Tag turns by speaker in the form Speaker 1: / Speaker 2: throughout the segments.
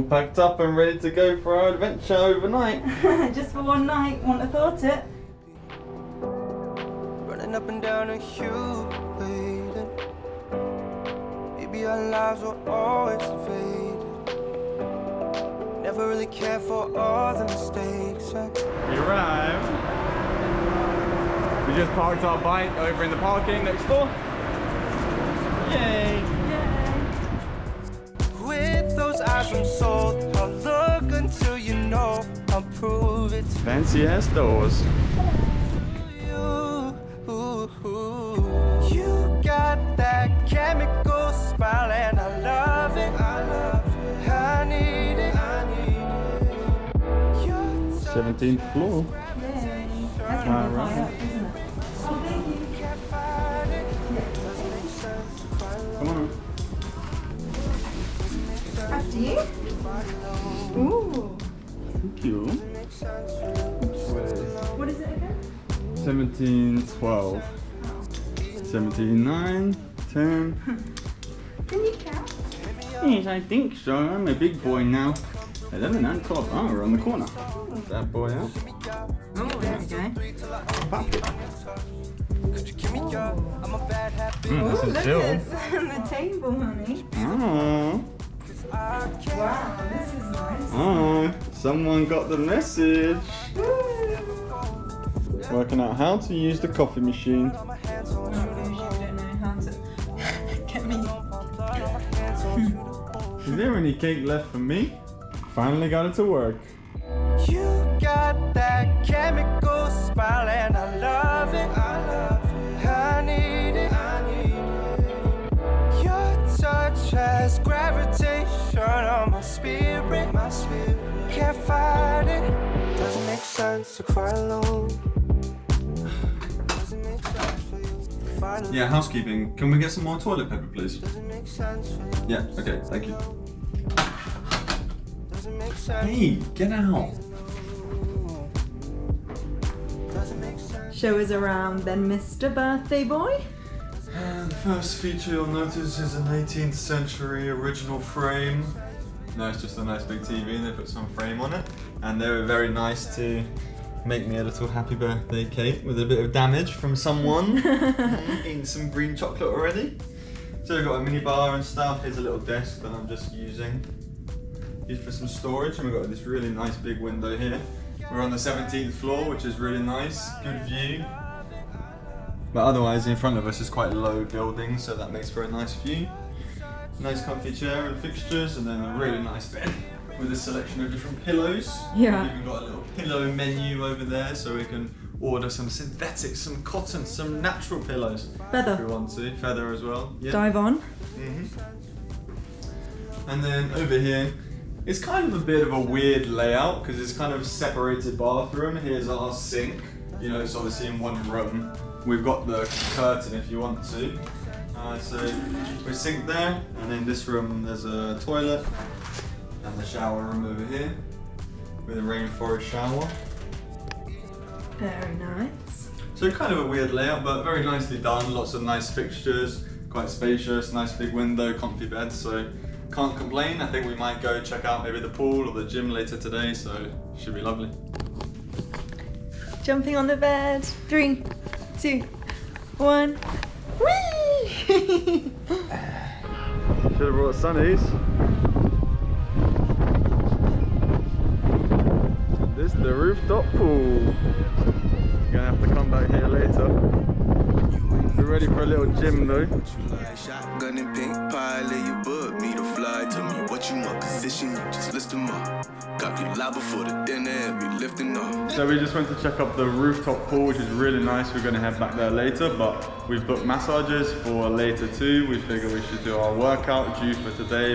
Speaker 1: packed up and ready to go for our adventure overnight.
Speaker 2: Just for one night, wouldn't have thought it.
Speaker 3: Running up and down a hill, waiting. Maybe our lives were always fading. Never really cared for all the mistakes.
Speaker 1: We arrived. We just parked our bike over in the parking next door. Yay!
Speaker 3: With those eyes from soul, I'll look until you know I'll prove it.
Speaker 1: Fancy ass doors.
Speaker 3: You got that chemical smile and I love it. I need it.
Speaker 1: 17th floor.
Speaker 2: Yay. That's going to be high up, isn't it? Oh, thank you.
Speaker 1: Come on.
Speaker 2: After you. Ooh.
Speaker 1: Thank you.
Speaker 2: What is it again?
Speaker 1: 17, 12. 17, 9, 10.
Speaker 2: Can you count?
Speaker 1: Yes, I think so. I'm a big boy now. 11 and 12. Oh, we're on the corner. That boy out.
Speaker 2: Oh, there we go.
Speaker 1: Pop it.
Speaker 2: Oh,
Speaker 1: That's a
Speaker 2: look
Speaker 1: chill.
Speaker 2: at the table, honey.
Speaker 1: Oh.
Speaker 2: Wow, this is nice.
Speaker 1: Oh, someone got the message.
Speaker 2: Woo.
Speaker 1: Working out how to use the coffee machine.
Speaker 2: Oh, gosh, you don't know how to get me.
Speaker 1: Is there any cake left for me? Finally got it to work.
Speaker 3: You got that chemical smile and I love it. I need it. Your touch has gravitation on my spirit. Can't fight it. Doesn't make sense to cry alone. Doesn't make sense for you to find
Speaker 1: Yeah, housekeeping. Can we get some more toilet paper, please?
Speaker 3: Doesn't make sense for you.
Speaker 1: Yeah, okay, thank you.
Speaker 3: Doesn't make sense.
Speaker 1: Hey, get out.
Speaker 3: Doesn't make sense.
Speaker 2: Show us around then, Mr. Birthday Boy.
Speaker 1: And the first feature you'll notice is an 18th century original frame. No, it's just a nice big TV and they put some frame on it. And they were very nice to make me a little happy birthday cake with a bit of damage from someone. Eating some green chocolate already. So we've got a mini bar and stuff. Here's a little desk that I'm just using for some storage. And we've got this really nice big window here. We're on the 17th floor, which is really nice. Good view. But otherwise, in front of us is quite a low building, so that makes for a nice view. Nice comfy chair and fixtures, and then a really nice bed with a selection of different pillows.
Speaker 2: Yeah.
Speaker 1: We've even got a little pillow menu over there, so we can order some synthetic, some cotton, some natural pillows.
Speaker 2: Feather.
Speaker 1: If we want to. Feather as well. Yeah.
Speaker 2: Dive on.
Speaker 1: And then over here, it's kind of a bit of a weird layout because it's kind of separated bathroom. Here's our sink. You know, it's obviously in one room. We've got the curtain if you want to. So we sink there, and in this room there's a toilet and the shower room over here with a rainforest shower.
Speaker 2: Very nice.
Speaker 1: So kind of a weird layout, but very nicely done. Lots of nice fixtures, quite spacious, nice big window, comfy bed. So can't complain. I think we might go check out maybe the pool or the gym later today. So should be lovely.
Speaker 2: Jumping on the bed. 3, 2, 1. Whee!
Speaker 1: Should have brought sunnies. This is the rooftop pool. You're gonna have to come back here later. We're ready for a little gym though.
Speaker 4: Shotgun and pink pilot, you booked me to fly. Tell me what you want, position, you just list them up. Got you live before the dinner and we lifting up.
Speaker 1: So we just went to check up the rooftop pool, which is really nice. We're gonna head back there later, but we've booked massages for later too. We figure we should do our workout due for today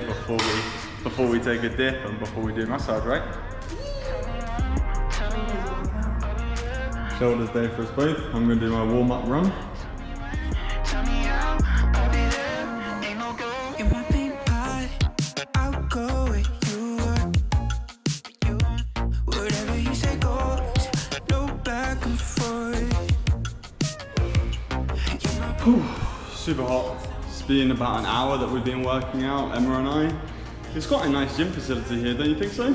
Speaker 1: before we take a dip and before we do massage, right? Shoulders day for us both. I'm gonna do my warm-up run.
Speaker 3: In my pink pie, I'll go where you are. Whatever you say goes, no back and forth.
Speaker 1: Super hot. It's been about an hour that we've been working out, Emma and I. It's quite a nice gym facility here, don't you think so?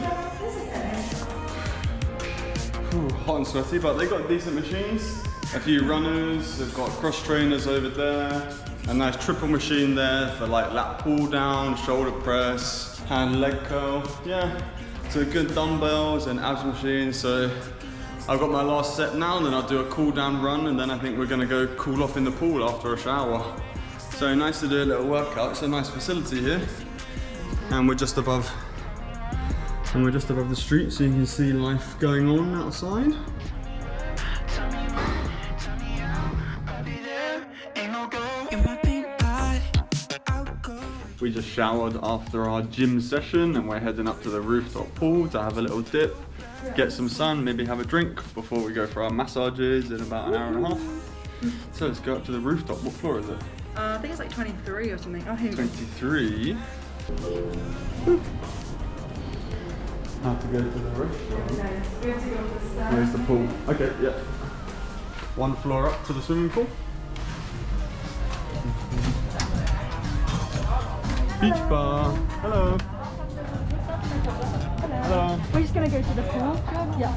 Speaker 1: Ooh, hot and sweaty, but they've got decent machines. A few runners, they've got cross trainers over there. A nice triple machine there for like lat pull down, shoulder press, hand leg curl. Yeah, so good dumbbells and abs machines. So I've got my last set now, and then I'll do a cool down run, and then I think we're gonna go cool off in the pool after a shower. So nice to do a little workout. It's a nice facility here. And we're just above the street, so you can see life going on outside. We just showered after our gym session and we're heading up to the rooftop pool to have a little dip, get some sun, maybe have a drink before we go for our massages in about an hour and a half. So let's go up to the rooftop. What floor is it?
Speaker 2: I think it's like 23 or something. Oh, here we go.
Speaker 1: 23. Have to go to the restaurant.
Speaker 2: No, we have to go up the stairs.
Speaker 1: Where's the pool? Okay, yeah. One floor up to the swimming pool. Beach bar. Hello. Hello.
Speaker 2: We're just gonna go to the pool. Yeah.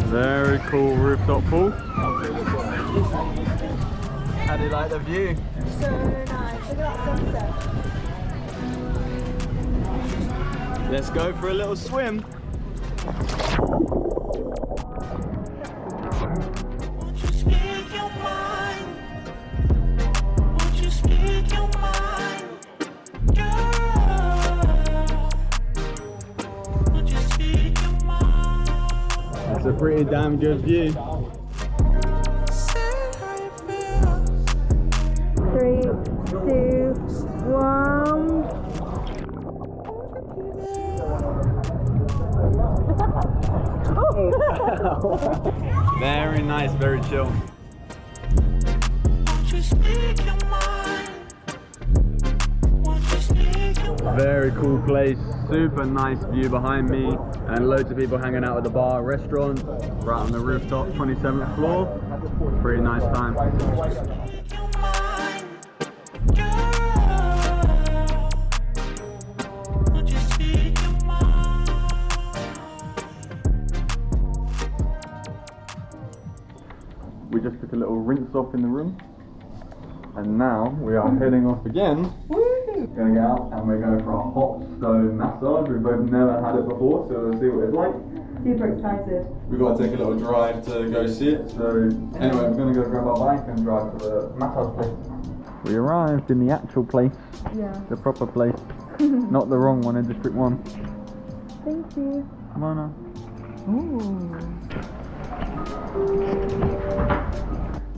Speaker 1: Very cool rooftop pool. How do you like the view?
Speaker 2: So nice. Look at that sunset.
Speaker 1: Let's go for a little swim. It's a pretty damn good view.
Speaker 2: 3, 2, 1.
Speaker 1: Very nice, very chill. Very cool place, super nice view behind me, and loads of people hanging out at the bar, restaurant, right on the rooftop, 27th floor. Pretty nice time. We just took a little rinse off in the room, and now we are heading off again. We're gonna get out and we're going for a hot stone massage. We've both never had it before, so we'll see what it's like.
Speaker 2: Super excited.
Speaker 1: We've got to take a little drive to go see it. So anyway, we're gonna go grab our bike and drive to the massage place. We arrived in the actual place,
Speaker 2: Yeah.
Speaker 1: the proper place, not the wrong one in District 1.
Speaker 2: Thank you.
Speaker 1: Come on now.
Speaker 2: Ooh.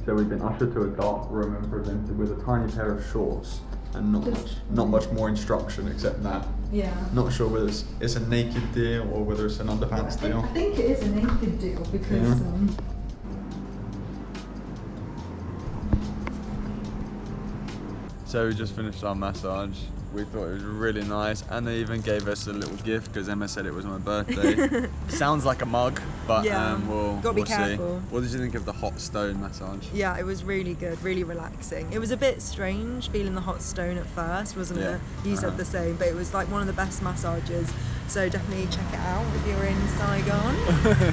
Speaker 1: So we've been ushered to a dark room and presented with a tiny pair of shorts and not much more instruction except that.
Speaker 2: Yeah.
Speaker 1: Not sure whether it's a naked deal or whether it's an underpants deal.
Speaker 2: I think it is a naked deal because
Speaker 1: Yeah. So we just finished our massage. We thought it was really nice, and they even gave us a little gift because Emma said it was my birthday. Sounds like a mug, but
Speaker 2: Yeah,
Speaker 1: we'll
Speaker 2: gotta be
Speaker 1: see.
Speaker 2: careful.
Speaker 1: What did you think of the hot stone massage?
Speaker 2: Yeah, it was really good, really relaxing. It was a bit strange feeling the hot stone at first, wasn't
Speaker 1: Yeah.
Speaker 2: it? You said the same, but it was like one of the best massages. So definitely check it out if you're in Saigon.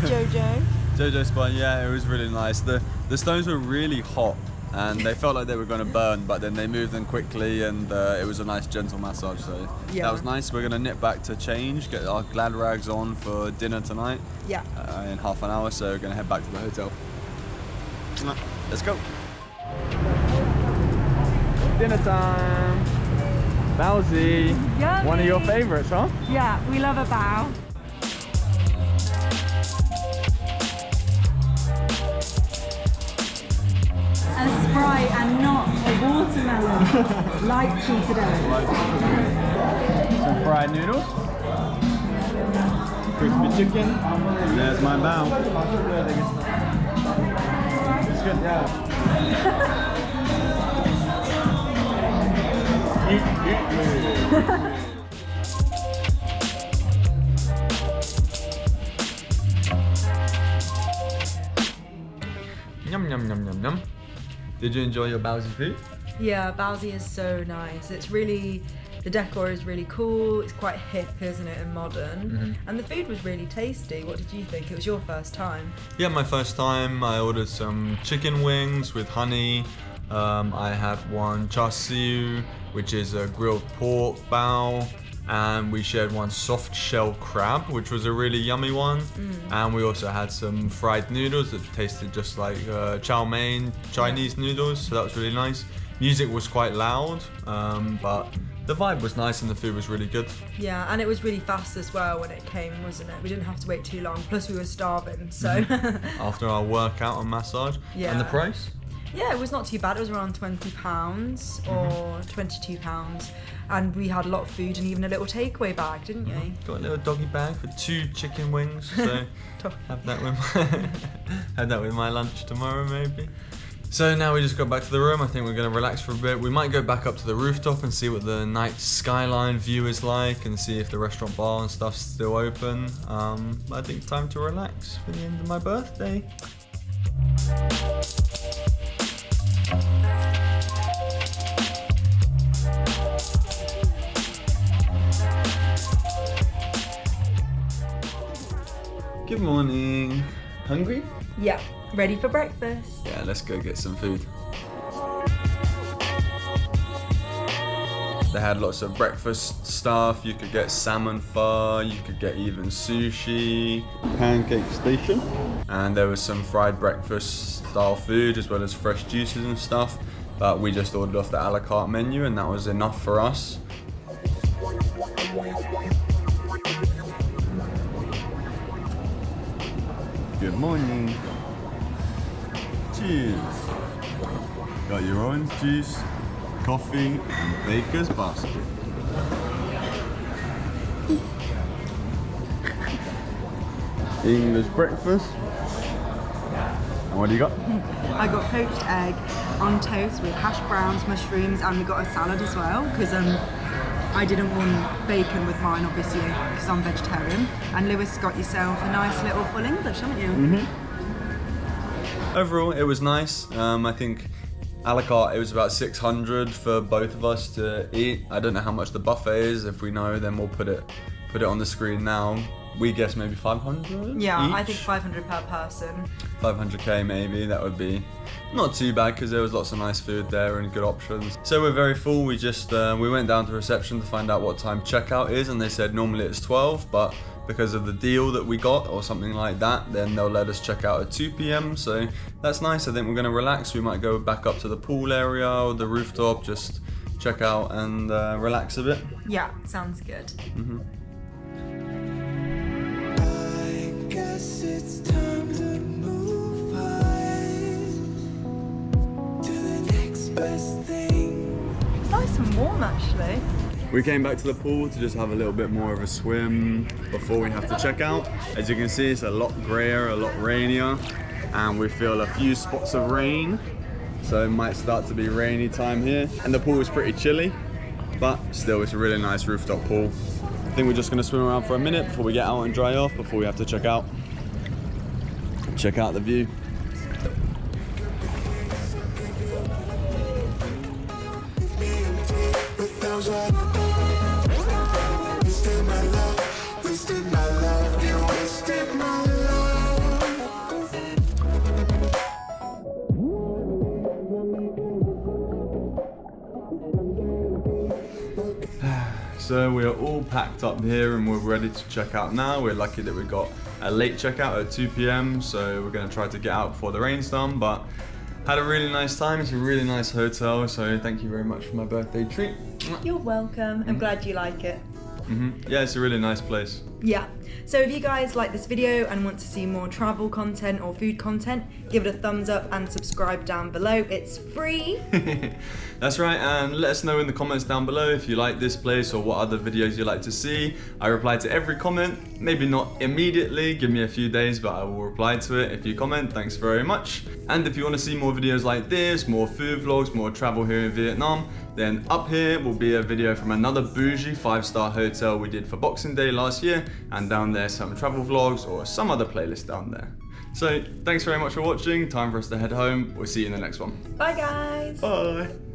Speaker 2: Jojo.
Speaker 1: JoJo Spine, yeah, it was really nice. The stones were really hot and they felt like they were going to burn, but then they moved them quickly, and it was a nice gentle massage, so
Speaker 2: Yeah.
Speaker 1: that was nice. We're going to nip back to change, get our glad rags on for dinner tonight
Speaker 2: Yeah.
Speaker 1: in half an hour, so we're going to head back to the hotel. Let's go. Dinner time. Baozi.
Speaker 2: Yummy.
Speaker 1: One of your favorites, huh?
Speaker 2: Yeah, we love a bao. A Sprite and not a watermelon. Lychee today.
Speaker 1: Some fried noodles. Crispy chicken. There's my bao. It's good, yeah. Yum yum yum yum yum. Did you enjoy your Baozi food?
Speaker 2: Yeah, Baozi is so nice. It's really, the decor is really cool. It's quite hip, isn't it, and modern. And the food was really tasty. What did you think? It was your first time.
Speaker 1: Yeah, my first time. I ordered some chicken wings with honey. I had one char siu, which is a grilled pork bao. And we shared one soft shell crab, which was a really yummy one. And we also had some fried noodles that tasted just like chow mein Chinese noodles, so that was really nice. Music was quite loud, but the vibe was nice and the food was really good.
Speaker 2: Yeah, and it was really fast as well when it came, wasn't it? We didn't have to wait too long, plus we were starving, so.
Speaker 1: After our workout and massage.
Speaker 2: Yeah.
Speaker 1: And the price?
Speaker 2: Yeah, it was not too bad. It was around £20 or £22, and we had a lot of food and even a little takeaway bag, didn't you?
Speaker 1: Got a little doggy bag for 2 chicken wings, so have that with my lunch tomorrow maybe. So now we just got back to the room. I think we're going to relax for a bit. We might go back up to the rooftop and see what the night skyline view is like and see if the restaurant bar and stuff's still open. But I think time to relax for the end of my birthday. Good morning. Hungry?
Speaker 2: Yeah, ready for breakfast.
Speaker 1: Yeah, let's go get some food. They had lots of breakfast stuff. You could get salmon pho, you could get even sushi, pancake station. And there was some fried breakfast style food as well as fresh juices and stuff. But we just ordered off the a la carte menu and that was enough for us. Good morning. Cheers. Got your orange juice, coffee, and baker's basket. English breakfast. And what do you got?
Speaker 2: I got poached egg on toast with hash browns, mushrooms, and we got a salad as well because I didn't want bacon with mine, obviously, because I'm vegetarian. And Lewis got yourself a nice little full English, haven't you?
Speaker 1: Overall, it was nice. I think a la carte, it was about 600 for both of us to eat. I don't know how much the buffet is. If we know, then we'll put it on the screen now. We guess maybe 500
Speaker 2: Yeah,
Speaker 1: each?
Speaker 2: I think 500 per person.
Speaker 1: 500k maybe, that would be not too bad because there was lots of nice food there and good options. So we're very full. We just we went down to reception to find out what time checkout is, and they said normally it's 12, but because of the deal that we got or something like that, then they'll let us check out at 2 p.m. So that's nice. I think we're going to relax. We might go back up to the pool area or the rooftop, just check out and relax a bit.
Speaker 2: Yeah, sounds good.
Speaker 3: Guess it's time to move on to the next best thing.
Speaker 2: It's nice and warm, actually.
Speaker 1: We came back to the pool to just have a little bit more of a swim before we have to check out. As you can see, it's a lot grayer, a lot rainier, and we feel a few spots of rain. So it might start to be rainy time here. And the pool is pretty chilly, but still it's a really nice rooftop pool. I think we're just gonna swim around for a minute before we get out and dry off, before we have to check out. Check out the view. So we are all packed up here and we're ready to check out now. We're lucky that we got a late checkout at 2 p.m. So we're going to try to get out before the rain's done, but had a really nice time. It's a really nice hotel, so thank you very much for my birthday treat.
Speaker 2: You're welcome. I'm glad you like it.
Speaker 1: Yeah, it's a really nice place.
Speaker 2: Yeah. So if you guys like this video and want to see more travel content or food content, give it a thumbs up and subscribe down below. It's free.
Speaker 1: That's right, and let us know in the comments down below if you like this place or what other videos you'd like to see. I reply to every comment, maybe not immediately, give me a few days, but I will reply to it if you comment. Thanks very much. And if you want to see more videos like this, more food vlogs, more travel here in Vietnam, then up here will be a video from another bougie 5-star hotel we did for Boxing Day last year, and down there some travel vlogs or some other playlist down there. So thanks very much for watching. Time for us to head home. We'll see you in the next one.
Speaker 2: Bye guys.
Speaker 1: Bye.